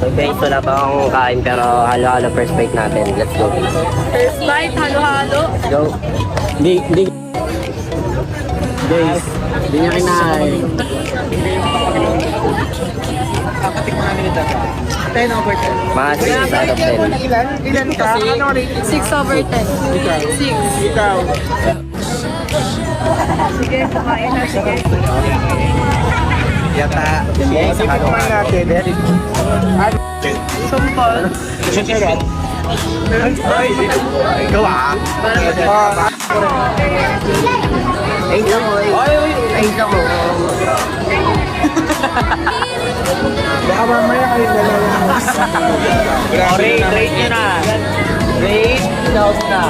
So guys, wala pa akong kain pero halo-halo first bite natin. Let's go. First bite, halo-halo. Let's go. Di. Guys, di niya kinain. Kapatikman namin ito. 10 over 10. Mga 6 out of 10. Ilan ka? Ano rating? 6 over 10. Ikaw. 6. Ikaw. Sige, kumain na. Sige. Yata. Sige, kumain natin. Very good. Sumpol. Ikaw ah. Ay, isa mo. Ay, isa mo. Baka mamaya kayo dalawa. Rate nyo na. Rate, down na.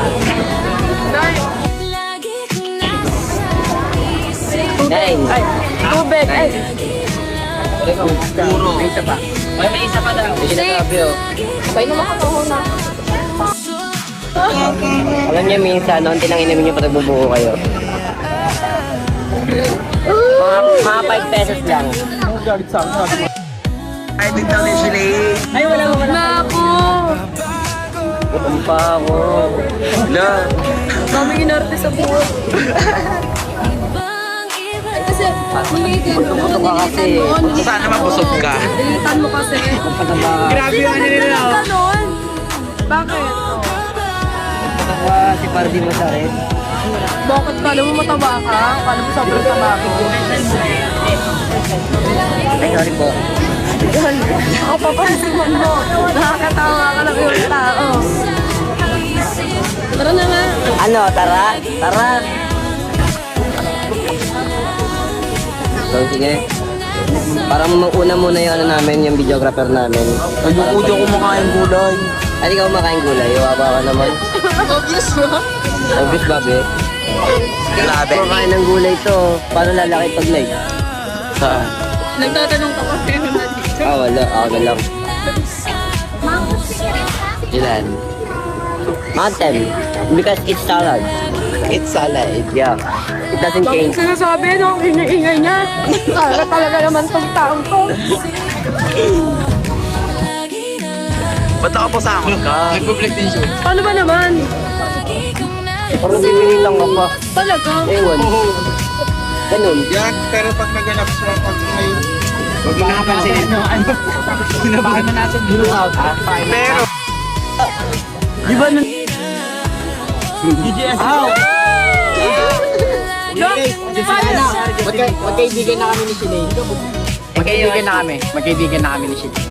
9. Ay, tubig. Ay, Puro. May isa pa. May isa pa daw. May sinasabi oh. bay na makataho na. Alam niyo minsan, noon tinang inamin niyo pag bubuo kayo. Mga 5 pesos lang. Ay, tignan ni sila eh. Ay, wala. Naku! Gutom pa ako. Wala. Kami inarte sa buhay. Kasi, Busog ka kasi. Sana mabusog ka. Dilitan mo kasi. Pataba. Grabe yung ano nila. Ganon. Bakit? Pataba si Pardi mo sa rin. Bakit kala mo mataba ka? Kala mo sobrang taba ko? Ay, sorry po. Ako papansiman mo. Nakakatawa ka lang yung tao. Tara na nga. Ano, tara? Tara. So, sige. Parang mauna muna yung ano namin, yung videographer namin. Ayoko dyan kumakain gulay. Ay, ikaw makain gulay. Iwaba ka naman. Obvious ba? Obvious, babe. Grabe. Kumakain ng gulay to. Paano lalaki pag like? Saan? Nagtatanong ka pa pero Ah, wala. Ako na lang. Ilan? Mga 10. Because it's salad. It's salad. Yeah. It doesn't bakit change. sinasabi no? Ang ingay niya. Kala talaga naman tong taong to. Ba't nakapasama ka? Nag-public din siya. Paano ba naman? Parang bibinilang ka pa. Talaga? Ewan. Ganun. Yan, pero pag naganap sila pag may... Huwag mo nakapansin. Baka na natin out. Pero... Di ba nun? DJS. Ow! Magkaibigan na kami ni Sinead. Magkaibigan na kami ni Sinead.